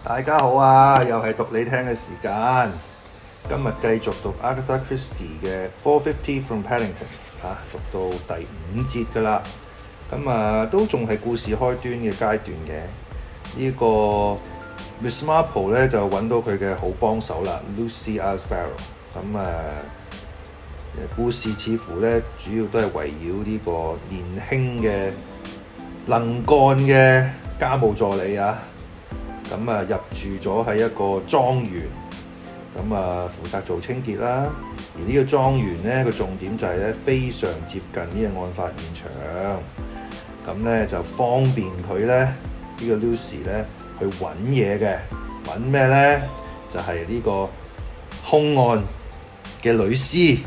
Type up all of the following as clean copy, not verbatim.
大家好啊，又係讀你聽嘅時間。今日繼續讀 A.Christie 嘅450 from Paddington 讀到第5節㗎啦。咁都仲係故事開端嘅階段嘅。呢個 Miss Marple 咧就揾到佢嘅好幫手啦 ，Lucy Asbarrow。故事似乎咧主要都係圍繞呢個年輕嘅能幹嘅家務助理啊。入住咗喺一個莊園，負責做清潔啦。而呢個莊園咧個重點就係咧非常接近呢個案發現場，咁咧就方便佢咧呢個 Lucy 咧去揾嘢嘅。揾咩咧？就係呢個兇案嘅女屍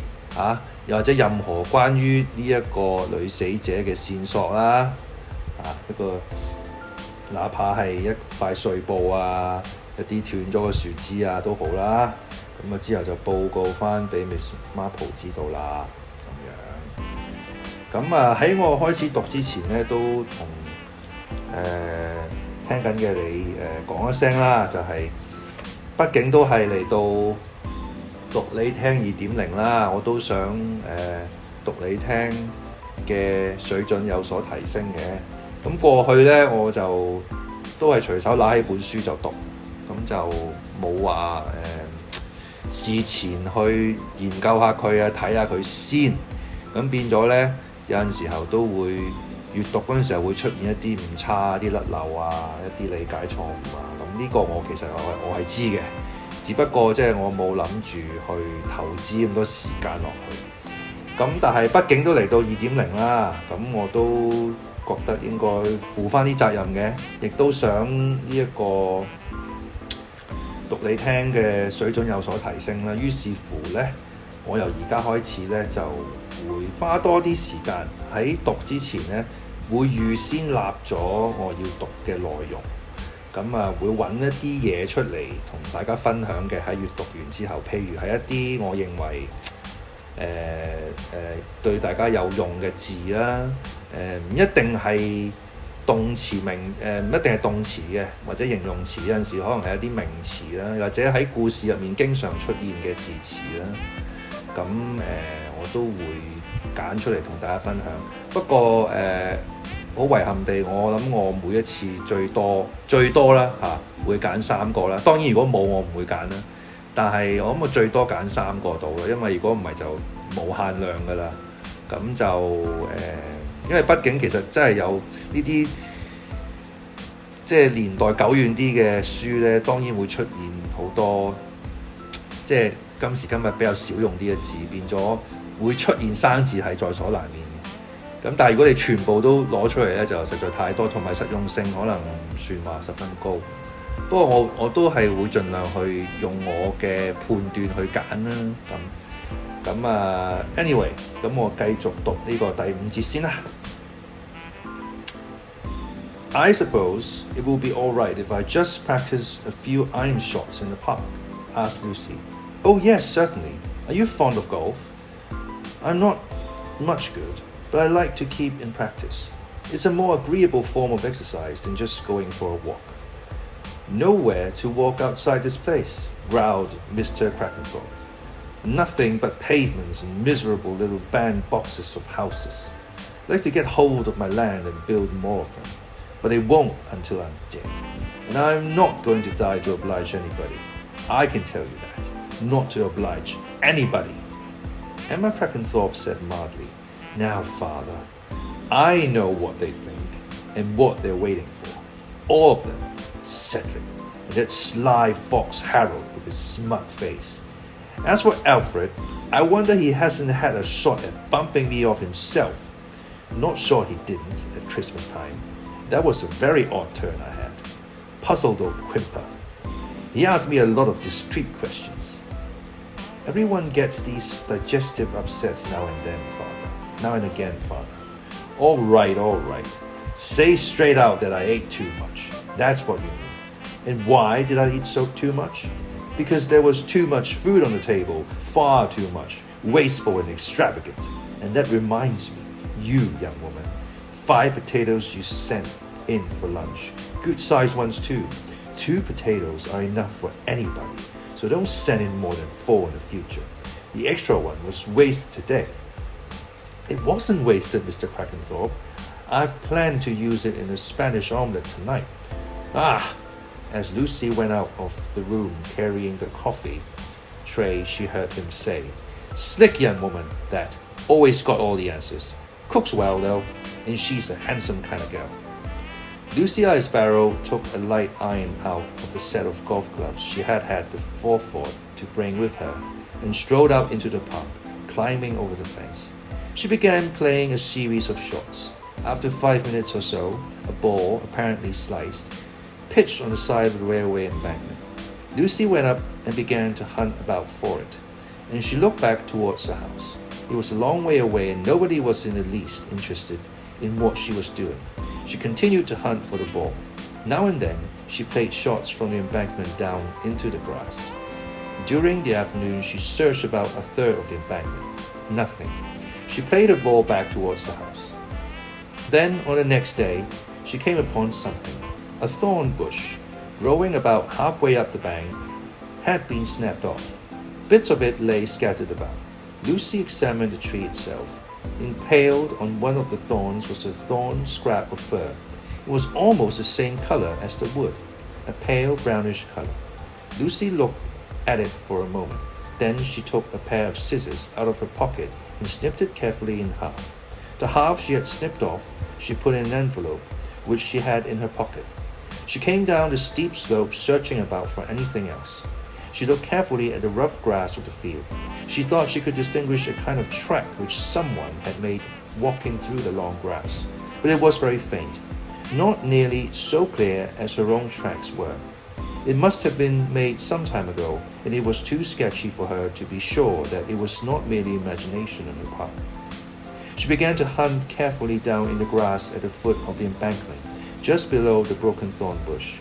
又或者任何關於呢一個女死者嘅線索啦，一個哪怕係一塊碎布啊，一啲斷咗嘅樹枝啊都好啦。之後就報告翻俾 Miss Marple 知道啦。咁樣喺我開始讀之前咧，都同聽緊嘅你講一聲啦，就係畢竟都係嚟到讀你聽2.0啦，我都想讀你聽嘅水準有所提升嘅。咁過去咧我就都係隨手拿起本書就讀，咁就冇話事前去研究下佢啊，睇下佢先。咁變咗咧有陣時候都會閱讀嗰陣時候會出現一啲誤差、啲甩漏啊、一啲理解錯誤啊。咁呢個我其實我係知嘅，只不過即係我冇諗住去投資咁多時間落去。咁但係畢竟都嚟到2.0啦，咁我都覺得應該負翻啲責任嘅，亦都想呢一個讀你聽嘅水準有所提升啦。於是乎呢，我由而家開始呢，就會花多啲時間喺讀之前呢，會預先立咗我要讀嘅內容。會揾一啲嘢出嚟同大家分享嘅，喺閱讀完之後，譬如係一啲我認為對大家有用嘅字啦，唔一定係動詞唔一定係動詞嘅，或者形容詞，有陣時可能係一啲名詞啦，或者喺故事入面經常出現嘅字詞啦。我都會揀出嚟同大家分享。不過好遺憾地，我諗我每一次最多啦會揀3個啦。當然如果冇我唔會揀啦。但係我諗我最多揀3個到啦，因為如果唔係就無限量㗎啦。咁就因為畢竟其實真係有呢啲即係年代久遠啲嘅書咧，當然會出現好多即係今時今日比較少用啲嘅字，變咗會出現生字係在所難免嘅。咁但係如果你全部都攞出嚟咧，就實在太多，同埋實用性可能唔算話十分高。不過我都係會盡量去用我嘅判斷去揀啦。anyway， 咁我繼續讀呢個第5節先啦。I suppose it will be all right if I just practice a few iron shots in the park, asked Lucy. Oh yes, certainly. Are you fond of golf? I'm not much good, but I like to keep in practice. It's a more agreeable form of exercise than just going for a walk.Nowhere to walk outside this place, growled Mr. Crackenthorpe. Nothing but pavements and miserable little bandboxes of houses. I'd like to get hold of my land and build more of them, but it won't until I'm dead. And I'm not going to die to oblige anybody. I can tell you that. Not to oblige anybody. Emma Crackenthorpe said mildly, Now, father, I know what they think and what they're waiting for. All of them.Cedric, and that sly fox Harold with his smug face. As for Alfred, I wonder he hasn't had a shot at bumping me off himself. Not sure he didn't at Christmas time. That was a very odd turn I had. Puzzled old Quimper. He asked me a lot of discreet questions. Everyone gets these digestive upsets now and again, father. All right. Say straight out that I ate too much.That's what you mean. And why did I eat too much? Because there was too much food on the table, far too much, wasteful and extravagant. And that reminds me, you young woman, 5 potatoes you sent in for lunch, good-sized ones too, 2 potatoes are enough for anybody, so don't send in more than 4 in the future. The extra one was wasted today." "It wasn't wasted, Mr. Crackenthorpe. I've planned to use it in a Spanish omelette tonight." "Ah!" As Lucy went out of the room carrying the coffee tray, she heard him say, "Slick young woman, that. Always got all the answers. Cooks well, though, and she's a handsome kind of girl." Lucy Icebarrow took a light iron out of the set of golf gloves she had the forethought to bring with her and strode out into the park, climbing over the fence. She began playing a series of shots. After 5 minutes or so, a ball, apparently sliced, pitched on the side of the railway embankment. Lucy went up and began to hunt about for it, and she looked back towards the house. It was a long way away, and nobody was in the least interested in what she was doing. She continued to hunt for the ball. Now and then, she played shots from the embankment down into the grass. During the afternoon, she searched about a third of the embankment. Nothing. She played the ball back towards the house. Then, on the next day, she came upon something. A thorn bush, growing about halfway up the bank, had been snapped off. Bits of it lay scattered about. Lucy examined the tree itself. Impaled on one of the thorns was a thorn scrap of fur. It was almost the same color as the wood, a pale brownish color. Lucy looked at it for a moment. Then she took a pair of scissors out of her pocket and snipped it carefully in half. The half she had snipped off, she put in an envelope, which she had in her pocket. She came down the steep slope, searching about for anything else. She looked carefully at the rough grass of the field. She thought she could distinguish a kind of track which someone had made walking through the long grass, but it was very faint, not nearly so clear as her own tracks were. It must have been made some time ago, and it was too sketchy for her to be sure that it was not merely imagination on her part. She began to hunt carefully down in the grass at the foot of the embankment, just below the broken thorn bush.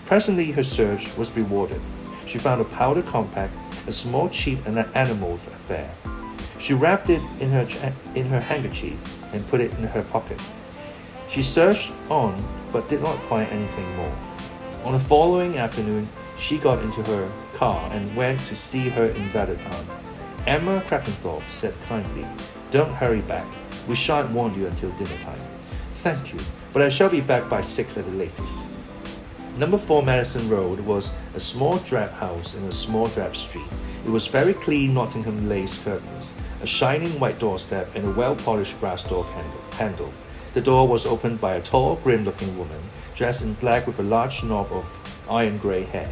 Presently her search was rewarded. She found a powder compact, a small cheap and animal affair. She wrapped it in her handkerchief and put it in her pocket. She searched on, but did not find anything more. On the following afternoon, she got into her car and went to see her invalid aunt. Emma Crackenthorpe said kindly, "Don't hurry back. We shan't want you until dinner time." "Thank you, but I shall be back by 6 at the latest." Number 4 Madison Road was a small drab house in a small drab street. It was very clean Nottingham lace curtains, a shining white doorstep, and a well-polished brass door handle. The door was opened by a tall, grim-looking woman, dressed in black with a large knob of iron-grey hair.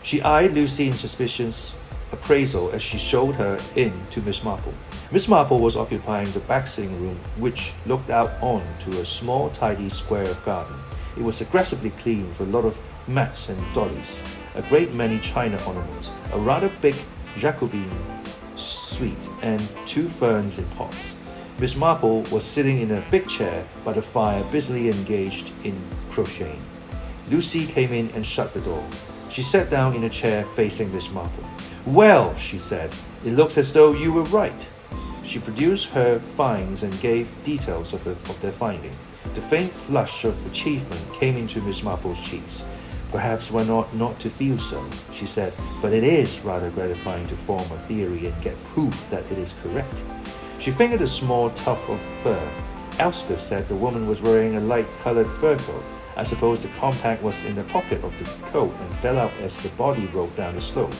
She eyed Lucy in suspicious appraisal as she showed her in to Miss Marple. Miss Marple was occupying the back sitting room, which looked out on to a small, tidy square of garden. It was aggressively clean with a lot of mats and dollies, a great many china ornaments, a rather big Jacobin suite, and 2 ferns in pots. Miss Marple was sitting in a big chair by the fire, busily engaged in crocheting. Lucy came in and shut the door. She sat down in a chair facing Miss Marple. "Well," she said, "it looks as though you were right." She produced her finds and gave details of their finding. The faint flush of achievement came into Miss Marple's cheeks. "Perhaps we're not to feel so," she said, "but it is rather gratifying to form a theory and get proof that it is correct." She fingered a small tuft of fur. Elspeth said the woman was wearing a light-colored fur coat. I suppose the compact was in the pocket of the coat and fell out as the body rolled down the slope.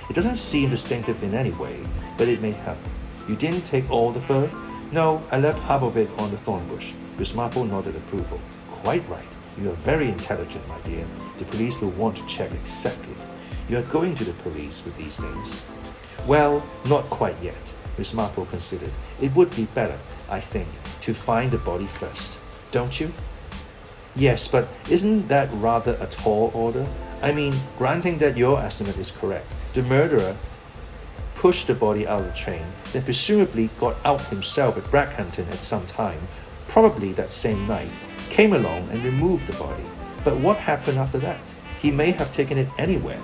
It doesn't seem distinctive in any way, but it may help. You didn't take all the fur? No, I left half of it on the thorn bush. Miss Marple nodded approval. Quite right. You are very intelligent, my dear. The police will want to check exactly. You are going to the police with these things? Well, not quite yet. Miss Marple considered. It would be better, I think, to find the body first. Don't you? Yes, but isn't that rather a tall order? I mean, granting that your estimate is correct, the murderer pushed the body out of the train, then presumably got out himself at Brackhampton at some time, probably that same night, came along and removed the body. But what happened after that? He may have taken it anywhere.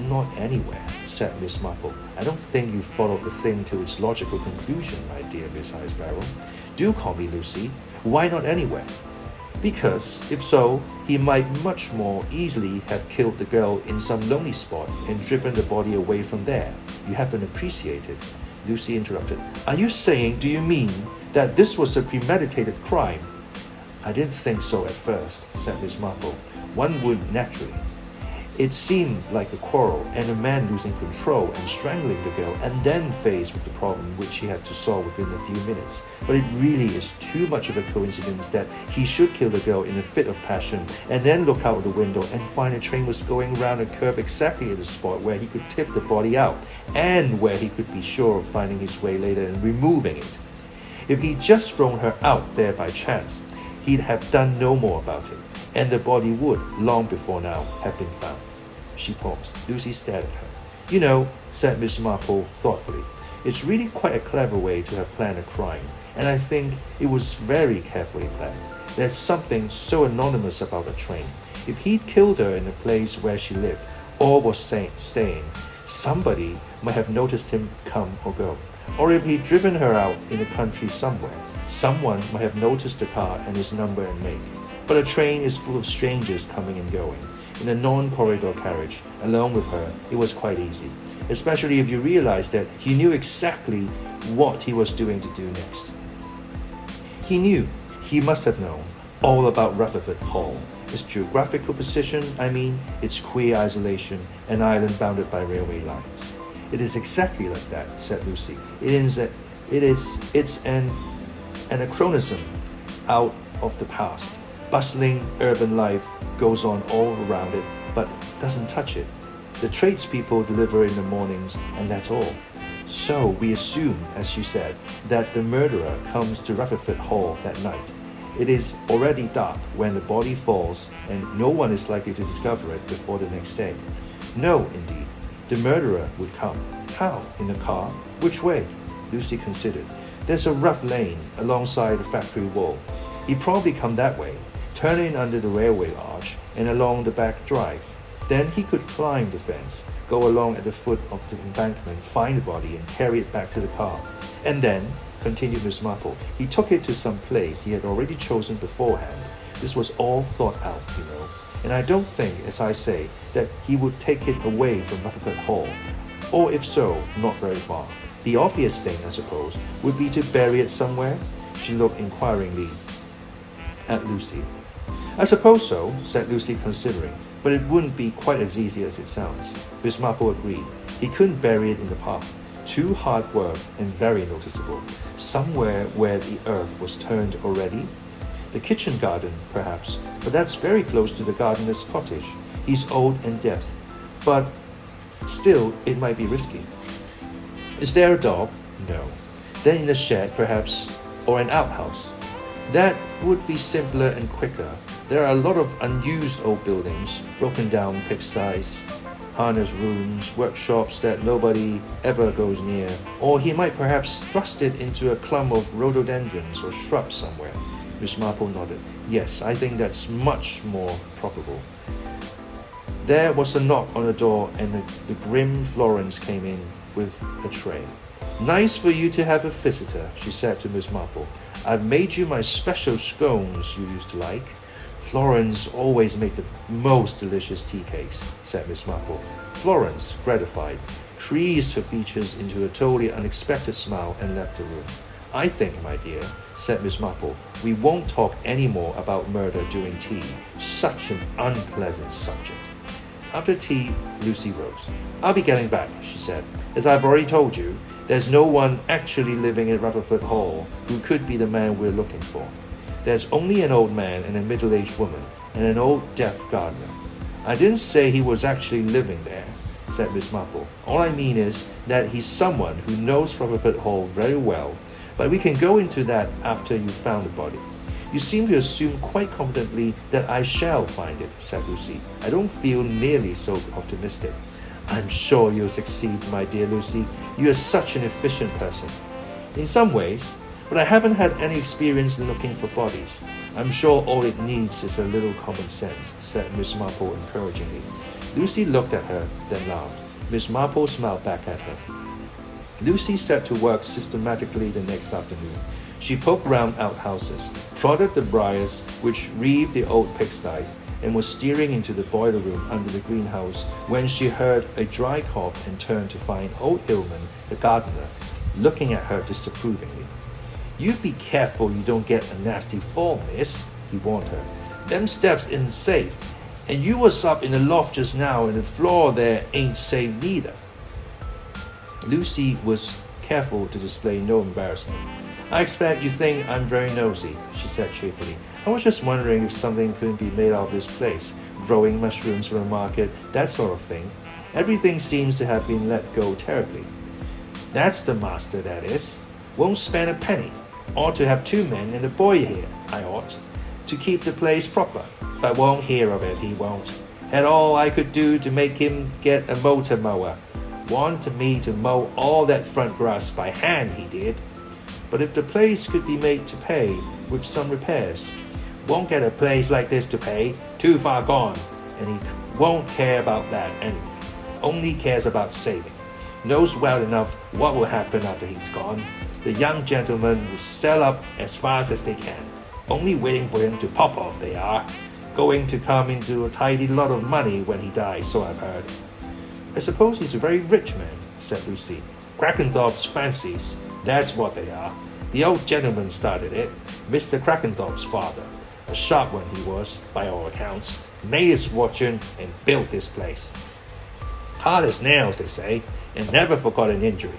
Not anywhere, said Miss Marple. I don't think you followed the thing to its logical conclusion, my dear Miss Icebarrow. Do call me Lucy. Why not anywhere? Because, if so, he might much more easily have killed the girl in some lonely spot and driven the body away from there. You haven't appreciated. Lucy interrupted. Are you saying, do you mean, that this was a premeditated crime? I didn't think so at first, said Miss Marple. One would naturally. It seemed like a quarrel and a man losing control and strangling the girl and then faced with the problem which he had to solve within a few minutes. But it really is too much of a coincidence that he should kill the girl in a fit of passion and then look out the window and find a train was going round a curve exactly at the spot where he could tip the body out and where he could be sure of finding his way later and removing it. If he'd just thrown her out there by chance, he'd have done no more about it, and the body would, long before now, have been found. She paused. Lucy stared at her. You know, said Miss Marple thoughtfully, it's really quite a clever way to have planned a crime, and I think it was very carefully planned. There's something so anonymous about the train. If he'd killed her in the place where she lived, or was staying, somebody might have noticed him come or go. Or if he'd driven her out in the country somewhere, someone might have noticed the car and its number and make. But a train is full of strangers coming and going. In a non-corridor carriage, alone with her, it was quite easy, especially if you realize that he knew exactly what he was doing to do next. He must have known, all about Rutherford Hall, its geographical position, its queer isolation, an island bounded by railway lines. It is exactly like that, said Lucy. It's an anachronism out of the past. Bustling urban life goes on all around it, but doesn't touch it. The tradespeople deliver in the mornings, and that's all. So we assume, as you said, that the murderer comes to Rutherford Hall that night. It is already dark when the body falls, and no one is likely to discover it before the next day. No, indeed. The murderer would come. How? In a car? Which way? Lucy considered. There's a rough lane alongside the factory wall. He'd probably come that way, turn in under the railway arch and along the back drive. Then he could climb the fence, go along at the foot of the embankment, find the body and carry it back to the car. And then, continued Miss Marple, he took it to some place he had already chosen beforehand. This was all thought out, you know. And I don't think, as I say, that he would take it away from Rutherford Hall. Or if so, not very far. The obvious thing, I suppose, would be to bury it somewhere. She looked inquiringly at Lucy. I suppose so, said Lucy, considering, but it wouldn't be quite as easy as it sounds. Miss Marple agreed. He couldn't bury it in the park. Too hard work and very noticeable. Somewhere where the earth was turned already. The kitchen garden, perhaps, but that's very close to the gardener's cottage. He's old and deaf, but still it might be risky. Is there a dog? No. Then in a shed, perhaps, or an outhouse. That would be simpler and quicker. There are a lot of unused old buildings, broken down pigsties, harness rooms, workshops that nobody ever goes near. Or he might perhaps thrust it into a clump of rhododendrons or shrubs somewhere. Miss Marple nodded. Yes, I think that's much more probable. There was a knock on the door and the grim Florence came in with a tray. Nice for you to have a visitor, she said to Miss Marple. I've made you my special scones you used to like. Florence always made the most delicious tea cakes, said Miss Marple. Florence, gratified, creased her features into a totally unexpected smile and left the room. I think, my dear, said Miss Marple, we won't talk any more about murder during tea. Such an unpleasant subject. After tea, Lucy rose. I'll be getting back, she said. As I've already told you, there's no one actually living at Rutherford Hall who could be the man we're looking for. There's only an old man and a middle-aged woman and an old deaf gardener. I didn't say he was actually living there, said Miss Marple. All I mean is that he's someone who knows Rutherford Hall very well, but we can go into that after you've found the body. You seem to assume quite confidently that I shall find it, said Lucy. I don't feel nearly so optimistic. I'm sure you'll succeed, my dear Lucy. You are such an efficient person. In some ways, but I haven't had any experience in looking for bodies. I'm sure all it needs is a little common sense, said Miss Marple encouragingly. Lucy looked at her, then laughed. Miss Marple smiled back at her. Lucy set to work systematically the next afternoon. She poked round outhouses, prodded the briars which wreathed the old pigsties, and was steering into the boiler room under the greenhouse when she heard a dry cough and turned to find old Hillman, the gardener, looking at her disapprovingly. "You be careful you don't get a nasty fall, miss," he warned her. "Them steps isn't safe, and you was up in the loft just now and the floor there ain't safe neither." Lucy was careful to display no embarrassment. "I expect you think I'm very nosy," she said cheerfully. "I was just wondering if something couldn't be made out of this place, growing mushrooms for the market, that sort of thing. Everything seems to have been let go terribly." "That's the master, that is. Won't spend a penny. Ought to have 2 men and a boy here, I ought, to keep the place proper, but won't hear of it, he won't. Had all I could do to make him get a motor mower. Wanted me to mow all that front grass by hand, he did. But if the place could be made to pay with some repairs. Won't get a place like this to pay, too far gone, and he won't care about that anyway. Only cares about saving. Knows well enough what will happen after he's gone. The young gentlemen will sell up as fast as they can. Only waiting for him to pop off, they are. Going to come into a tidy lot of money when he dies, so I've heard." "I suppose he's a very rich man," said Lucy. "Crackenthorpe's fancies, that's what they are. The old gentleman started it, Mr. Crackenthorpe's father. A sharp one he was, by all accounts. Made his fortune and built this place. Hard as nails, they say, and never forgot an injury.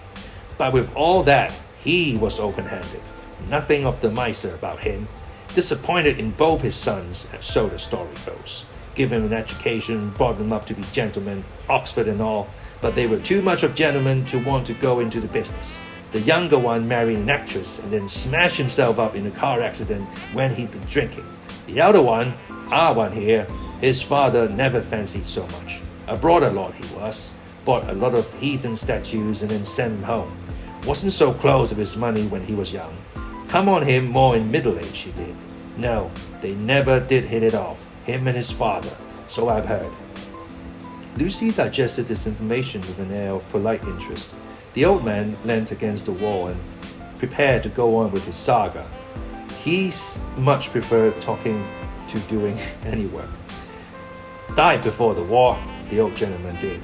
But with all that, he was open-handed. Nothing of the miser about him. Disappointed in both his sons, and so the story goes. Give him an education, brought them up to be gentlemen, Oxford and all, but they were too much of gentlemen to want to go into the business. The younger one married an actress and then smashed himself up in a car accident when he'd been drinking. The other one, our one here, his father never fancied so much. A brother-in-law he was. Bought a lot of heathen statues and then sent him home. Wasn't so close with his money when he was young. Come on him more in middle age, he did. No, they never did hit it off, him and his father, so I've heard." Lucy digested this information with an air of polite interest. The old man leant against the wall and prepared to go on with his saga. He much preferred talking to doing any work. "Died before the war," the old gentleman did.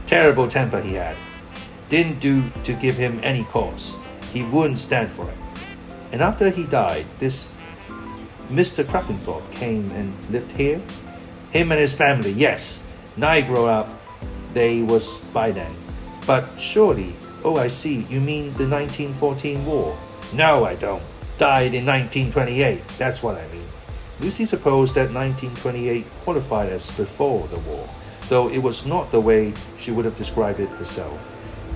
"Terrible temper he had. Didn't do to give him any cause. He wouldn't stand for it. And after he died, this Mr. Crackenthorpe came and lived here? Him and his family, yes. Now I grow up, they was by then. But surely, oh I see, you mean the 1914 war? No, I don't. Died in 1928, that's what I mean." Lucy supposed that 1928 qualified as before the war, though it was not the way she would have described it herself.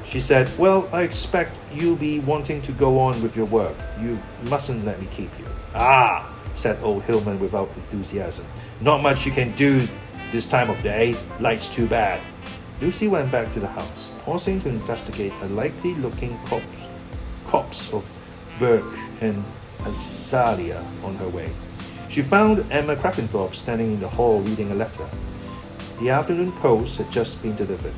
She said, "Well, I expect you'll be wanting to go on with your work. You mustn't let me keep you." "Ah," said old Hillman without enthusiasm. "Not much you can do this time of day. Light's too bad." Lucy went back to the house, pausing to investigate a likely-looking copse of Burke and azalea on her way. She found Emma Crackenthorpe standing in the hall reading a letter. The afternoon post had just been delivered.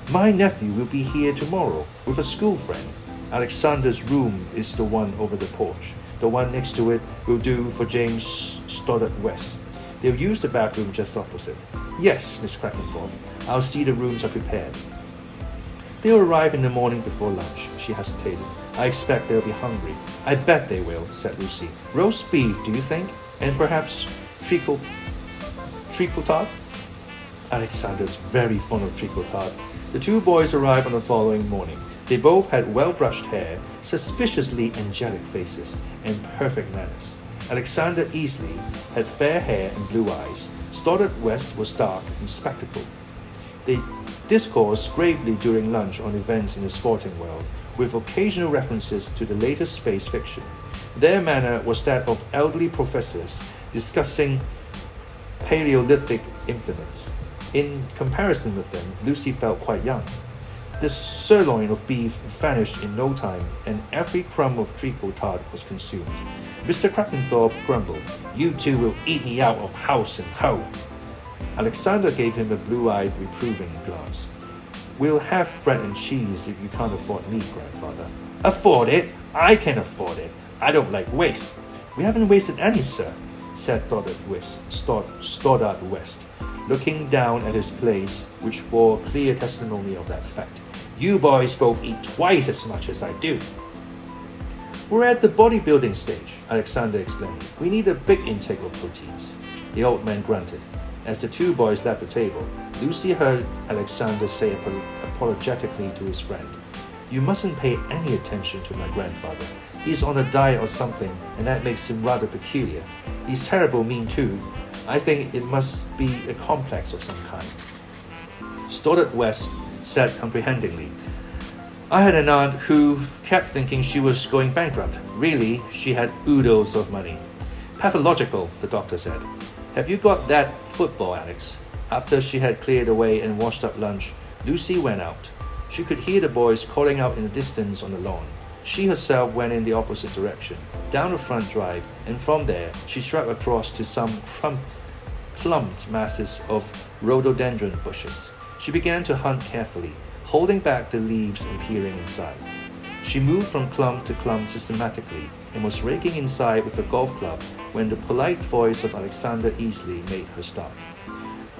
"My nephew will be here tomorrow with a school friend. Alexander's room is the one over the porch. The one next to it will do for James Stoddard West. They'll use the bathroom just opposite." "Yes, Miss Crackenthorpe. I'll see the rooms are prepared." "They'll arrive in the morning before lunch," she hesitated. "I expect they'll be hungry." "I bet they will," said Lucy. "Roast beef, do you think? And perhaps treacle tart?" Alexander's very fond of treacle tart. The 2 boys arrived on the following morning. They both had well-brushed hair, suspiciously angelic faces, and perfect manners. Alexander Easley had fair hair and blue eyes. Stoddard West was dark and spectacled. They discoursed gravely during lunch on events in the sporting world, with occasional references to the latest space fiction. Their manner was that of elderly professors discussing Paleolithic implements. In comparison with them, Lucy felt quite young. The sirloin of beef vanished in no time, and every crumb of treacle tart was consumed. Mr. Crackenthorpe grumbled, "You two will eat me out of house and home." Alexander gave him a blue-eyed, reproving glance. "We'll have bread and cheese if you can't afford meat, grandfather." "Afford it? I can afford it. I don't like waste. We haven't wasted any, sir, said Stoddard West, looking down at his place, which bore clear testimony of that fact. You boys both eat twice as much as I do. We're at the bodybuilding stage, Alexander explained. We need a big intake of proteins. The old man grunted. As the two boys left the table, Lucy heard Alexander say apologetically to his friend, You mustn't pay any attention to my grandfather. He's on a diet or something, and that makes him rather peculiar. He's terrible mean too. I think it must be a complex of some kind. Stoddard West said comprehendingly, I had an aunt who kept thinking she was going bankrupt. Really, she had oodles of money. Pathological, the doctor said. Have you got that football, Alex? After she had cleared away and washed up lunch, Lucy went out. She could hear the boys calling out in the distance on the lawn. She herself went in the opposite direction, down the front drive, and from there she struck across to some clumped masses of rhododendron bushes. She began to hunt carefully, holding back the leaves and peering inside. She moved from clump to clump systematically and was raking inside with a golf club when the polite voice of Alexander Easley made her stop.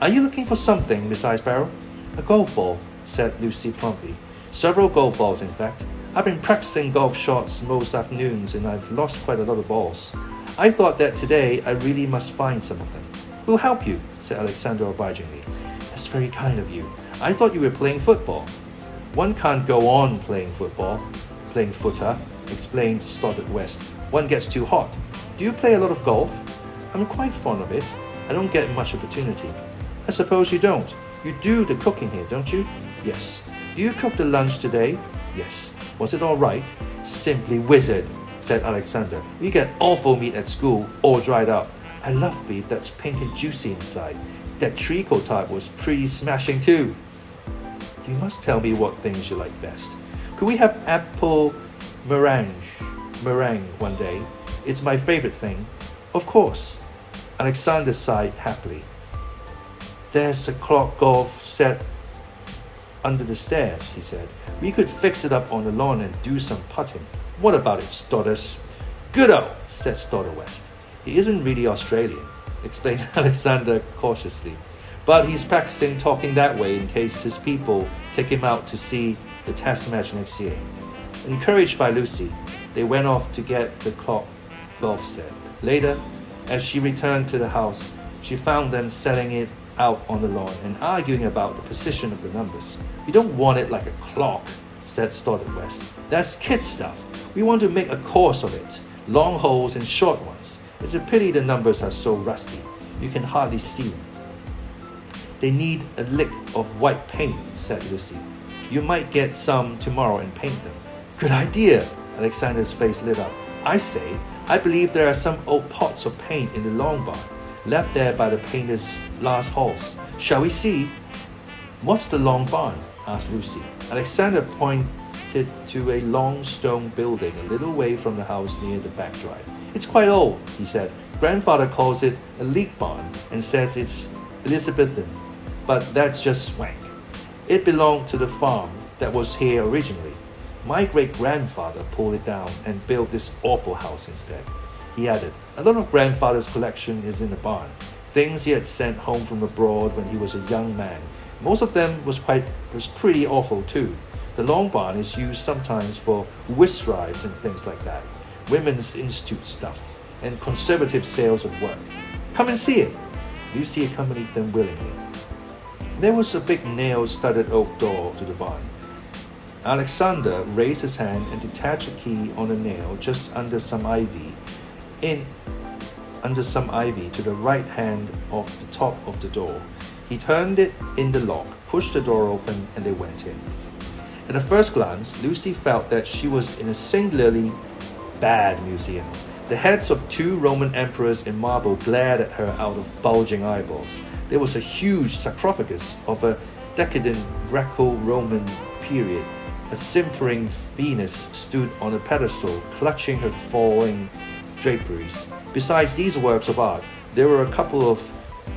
Are you looking for something, Miss Icebarrow? A golf ball, said Lucy promptly. Several golf balls, in fact. I've been practicing golf shots most afternoons and I've lost quite a lot of balls. I thought that today I really must find some of them. We'll help you, said Alexander obligingly. That's very kind of you. I thought you were playing football. One can't go on playing footer, explained Stoddard West. One gets too hot. Do you play a lot of golf? I'm quite fond of it. I don't get much opportunity. I suppose you don't. You do the cooking here, don't you? Yes. Do you cook the lunch today? Yes. Was it all right? Simply wizard, said Alexander. We get awful meat at school, all dried up. I love beef that's pink and juicy inside. That treacle type was pretty smashing too. You must tell me what things you like best. Could we have apple meringue one day? It's my favorite thing. Of course. Alexander sighed happily. There's a clock golf set under the stairs, he said. We could fix it up on the lawn and do some putting. What about it, Stoddard? Good-o, said Stoddard West. He isn't really Australian, explained Alexander cautiously. But he's practicing talking that way in case his people take him out to see the test match next year. Encouraged by Lucy, they went off to get the clock golf set. Later, as she returned to the house, she found them setting it out on the lawn and arguing about the position of the numbers. We don't want it like a clock, said Stoddard West. That's kid stuff. We want to make a course of it. Long holes and short ones. It's a pity the numbers are so rusty. You can hardly see them. They need a lick of white paint, said Lucy. You might get some tomorrow and paint them. Good idea, Alexander's face lit up. I say, I believe there are some old pots of paint in the long barn, left there by the painter's last holes. Shall we see? What's the long barn? Asked Lucy. Alexander pointed to a long stone building a little way from the house near the back drive. It's quite old, he said. Grandfather calls it a leek barn and says it's Elizabethan, but that's just swank. It belonged to the farm that was here originally. My great-grandfather pulled it down and built this awful house instead. He added, a lot of grandfather's collection is in the barn. Things he had sent home from abroad when he was a young man. Most of them was pretty awful too. The long barn is used sometimes for whist drives and things like that. Women's institute stuff and conservative sales of work. Come and see it. Lucy accompanied them willingly. There was a big nail-studded oak door to the barn. Alexander raised his hand and detached a key on a nail just under some ivy to the right hand of the top of the door. He turned it in the lock, pushed the door open, and they went in. At a first glance, Lucy felt that she was in a singularly bad museum. The heads of two Roman emperors in marble glared at her out of bulging eyeballs. There was a huge sarcophagus of a decadent Greco-Roman period. A simpering Venus stood on a pedestal, clutching her falling draperies. Besides these works of art, there were a couple of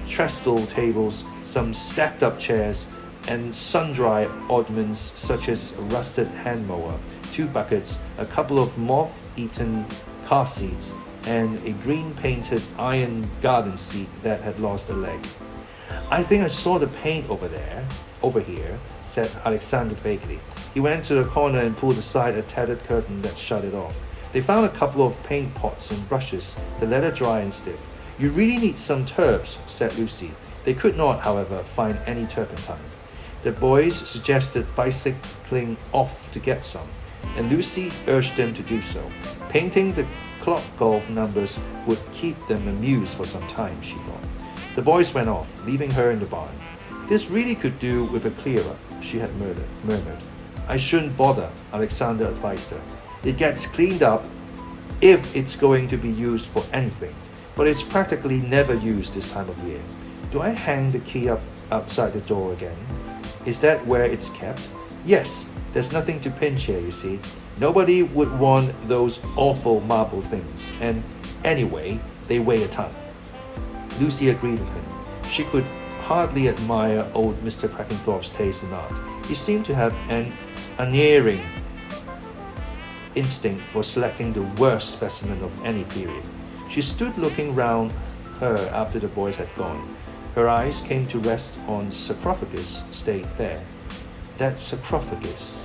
trestle tables, some stacked-up chairs, and sundry oddments such as a rusted hand mower, 2 buckets, a couple of moth-eaten car seats, and a green-painted iron garden seat that had lost a leg. I think I saw the paint over here, said Alexander vaguely. He went to the corner and pulled aside a tattered curtain that shut it off. They found a couple of paint pots and brushes, the leather dry and stiff. You really need some turbs, said Lucy. They could not, however, find any turpentine. The boys suggested bicycling off to get some, and Lucy urged them to do so. Painting the clock golf numbers would keep them amused for some time, she thought. The boys went off, leaving her in the barn. This really could do with a clear-up, she had murmured. I shouldn't bother, Alexander advised her. It gets cleaned up if it's going to be used for anything, but it's practically never used this time of year. Do I hang the key up outside the door again? Is that where it's kept? Yes, there's nothing to pinch here, you see. Nobody would want those awful marble things, and anyway, they weigh a ton. Lucy agreed with him. She could hardly admire old Mr. Crackenthorpe's taste in art. He seemed to have an unerring instinct for selecting the worst specimen of any period. She stood looking round her after the boys had gone. Her eyes came to rest on the sarcophagus stayed there. That sarcophagus.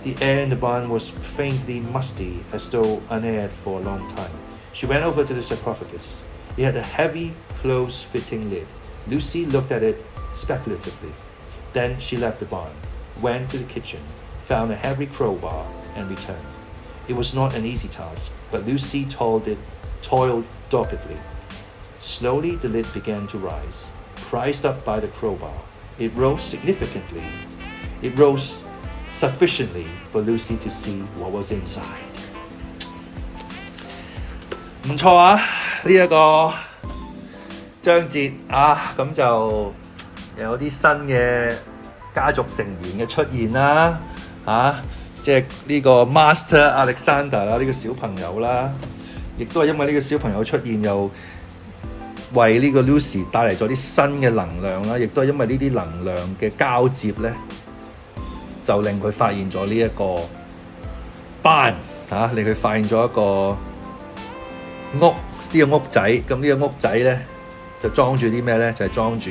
The air in the barn was faintly musty, as though unaired for a long time. She went over to the sarcophagus. It had a heavy, close-fitting lid. Lucy looked at it speculatively. Then she left the barn, went to the kitchen, found a heavy crowbar, and returned. It was not an easy task, but Lucy toiled doggedly. Slowly the lid began to rise, prized up by the crowbar. It rose significantly. It rose sufficiently for Lucy to see what was inside. 唔錯啊，呢一個章節啊，咁就有啲新嘅家族成員嘅出現啦，即係呢個 Master Alexander 啦，呢個小朋友啦，亦都係因為呢個小朋友出現又為呢個 Lucy 帶嚟咗啲新嘅能量啦，亦都係因為呢啲能量嘅交接咧，就令佢發現咗呢一個班令佢發現咗一個屋，呢個屋仔，咁呢個屋仔咧就裝住啲咩咧？就係裝住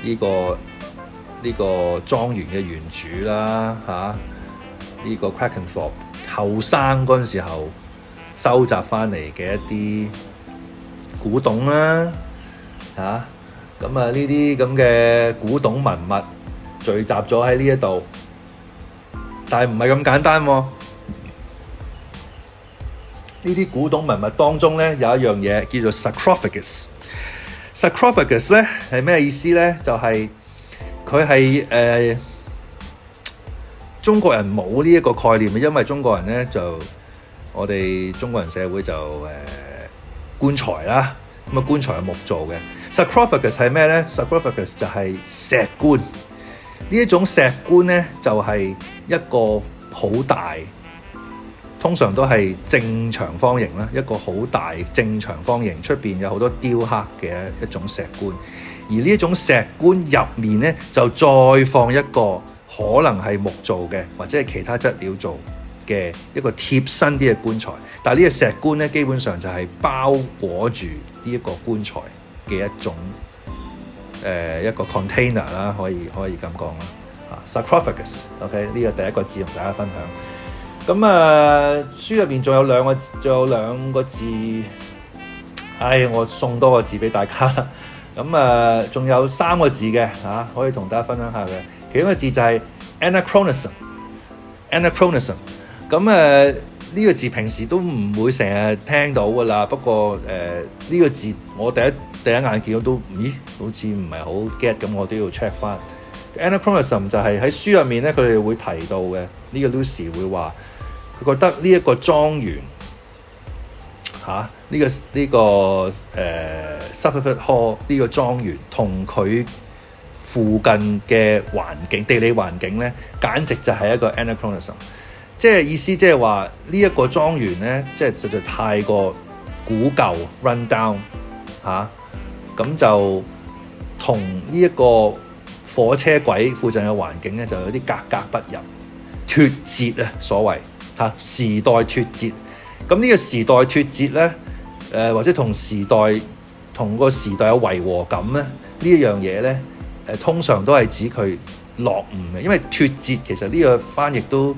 呢個莊園嘅原主啦，呢個 Crackenthorpe 後生嗰陣時候收集翻嚟嘅一啲古董啦，咁呢啲咁嘅古董文物聚集咗喺呢一度，但係唔係咁簡單喎。呢啲古董文物當中咧有一樣嘢叫做 sarcophagus。sarcophagus 咧係咩意思咧？就係佢係中國人冇呢一個概念嘅，因為中國人咧就我哋中國人社會就棺材啦，咁棺材係木做嘅。sarcophagus 係咩咧？ sarcophagus 就係石棺。呢一種石棺咧就係一個好大，通常都係正長方形啦，一個好大正長方形，出邊有好多雕刻嘅一種石棺。而呢一種石棺入面咧就再放一個可能係木做嘅或者係其他質料做嘅一個貼身啲嘅棺材。但係呢個石棺咧基本上就係包裹住呢一個棺材嘅一種一個 container 啦，可以咁講啦。sarcophagus，OK， 呢個第一個字同大家分享。咁書入面仲有兩個字，我送多個字俾大家啦。咁仲有3個字嘅可以同大家分享下嘅。其中一個字就係 anachronism。咁呢個字平時都唔會成日聽到噶啦，不過呢個字我第一眼見到都好似唔係好 get， 咁我都要 check 翻。anachronism 就係喺書入面咧，佢哋會提到嘅。呢個 Lucy 會話佢覺得呢一個莊園呢個Suffolk Hall 呢個莊園同佢附近嘅地理環境咧，簡直就係一個 anachronism。即係意思即係話呢一個莊園咧，即係實在太過古舊 run down 咁就同呢一個火車軌附近嘅環境咧，就有啲格格不入、脫節啊，所謂時代脫節。咁呢個時代脫節咧，或者同個時代有違和感咧，呢一樣嘢咧，通常都係指佢落伍嘅，因為脫節其實呢個翻譯都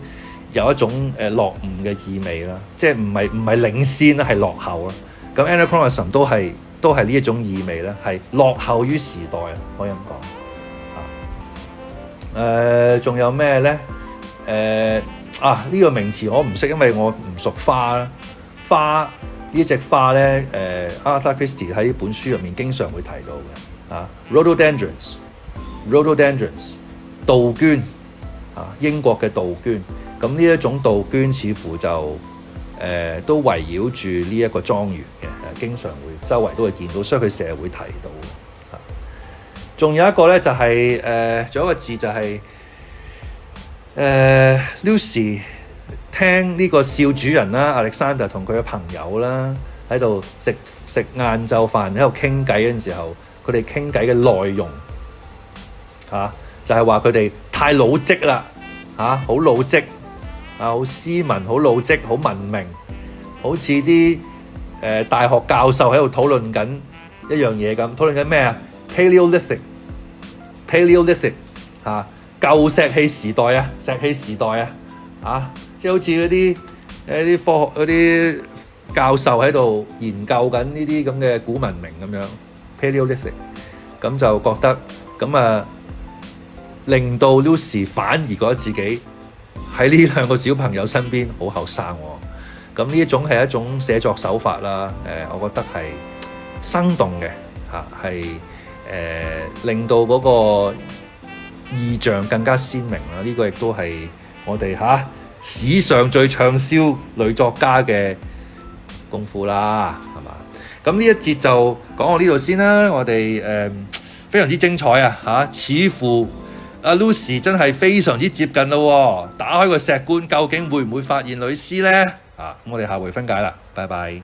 有一種落伍嘅意味啦，即係唔係領先啦，係落後啦。咁 anachronism 都係呢一種意味咧，係落後於時代啊，可以咁講。仲有咩咧？呢個名詞我唔識，因為我唔熟花啦。花呢隻花咧，A.Christie 喺本書入面經常會提到嘅，rhododendrons， 杜鵑英國嘅杜鵑。咁呢一種杜鵑似乎就都圍繞住呢一個莊園嘅，經常會周圍都會見到，所以佢成日會提到。仲有一個咧就係仲有一個字就係Lucy 聽呢個少主人啦 Alexander 同佢嘅朋友啦喺度食晏晝飯喺度傾偈嗰陣時候，佢哋傾偈嘅內容就係話佢哋太老積啦，好老積好斯文，好老積，好文明，好似啲大學教授喺度討論緊一樣嘢咁，討論緊咩啊 ？Paleolithic 舊石器時代啊，即係好似嗰啲科學嗰啲教授喺度研究緊呢啲咁嘅古文明咁樣 Paleolithic， 咁就覺得咁令到 Lucy 反而覺得自己喺呢兩個小朋友身邊好後生喎。咁呢一種係一種寫作手法啦，我覺得係生動嘅係令到嗰個意象更加鮮明啦。呢個亦都係我哋史上最暢銷女作家嘅功夫啦，係嘛？咁呢一節就講到呢度先啦。我哋非常之精彩似乎阿 Lucy 真係非常之接近咯。打開個石棺，究竟會唔會發現女屍呢？咁我哋下回分解啦，拜拜。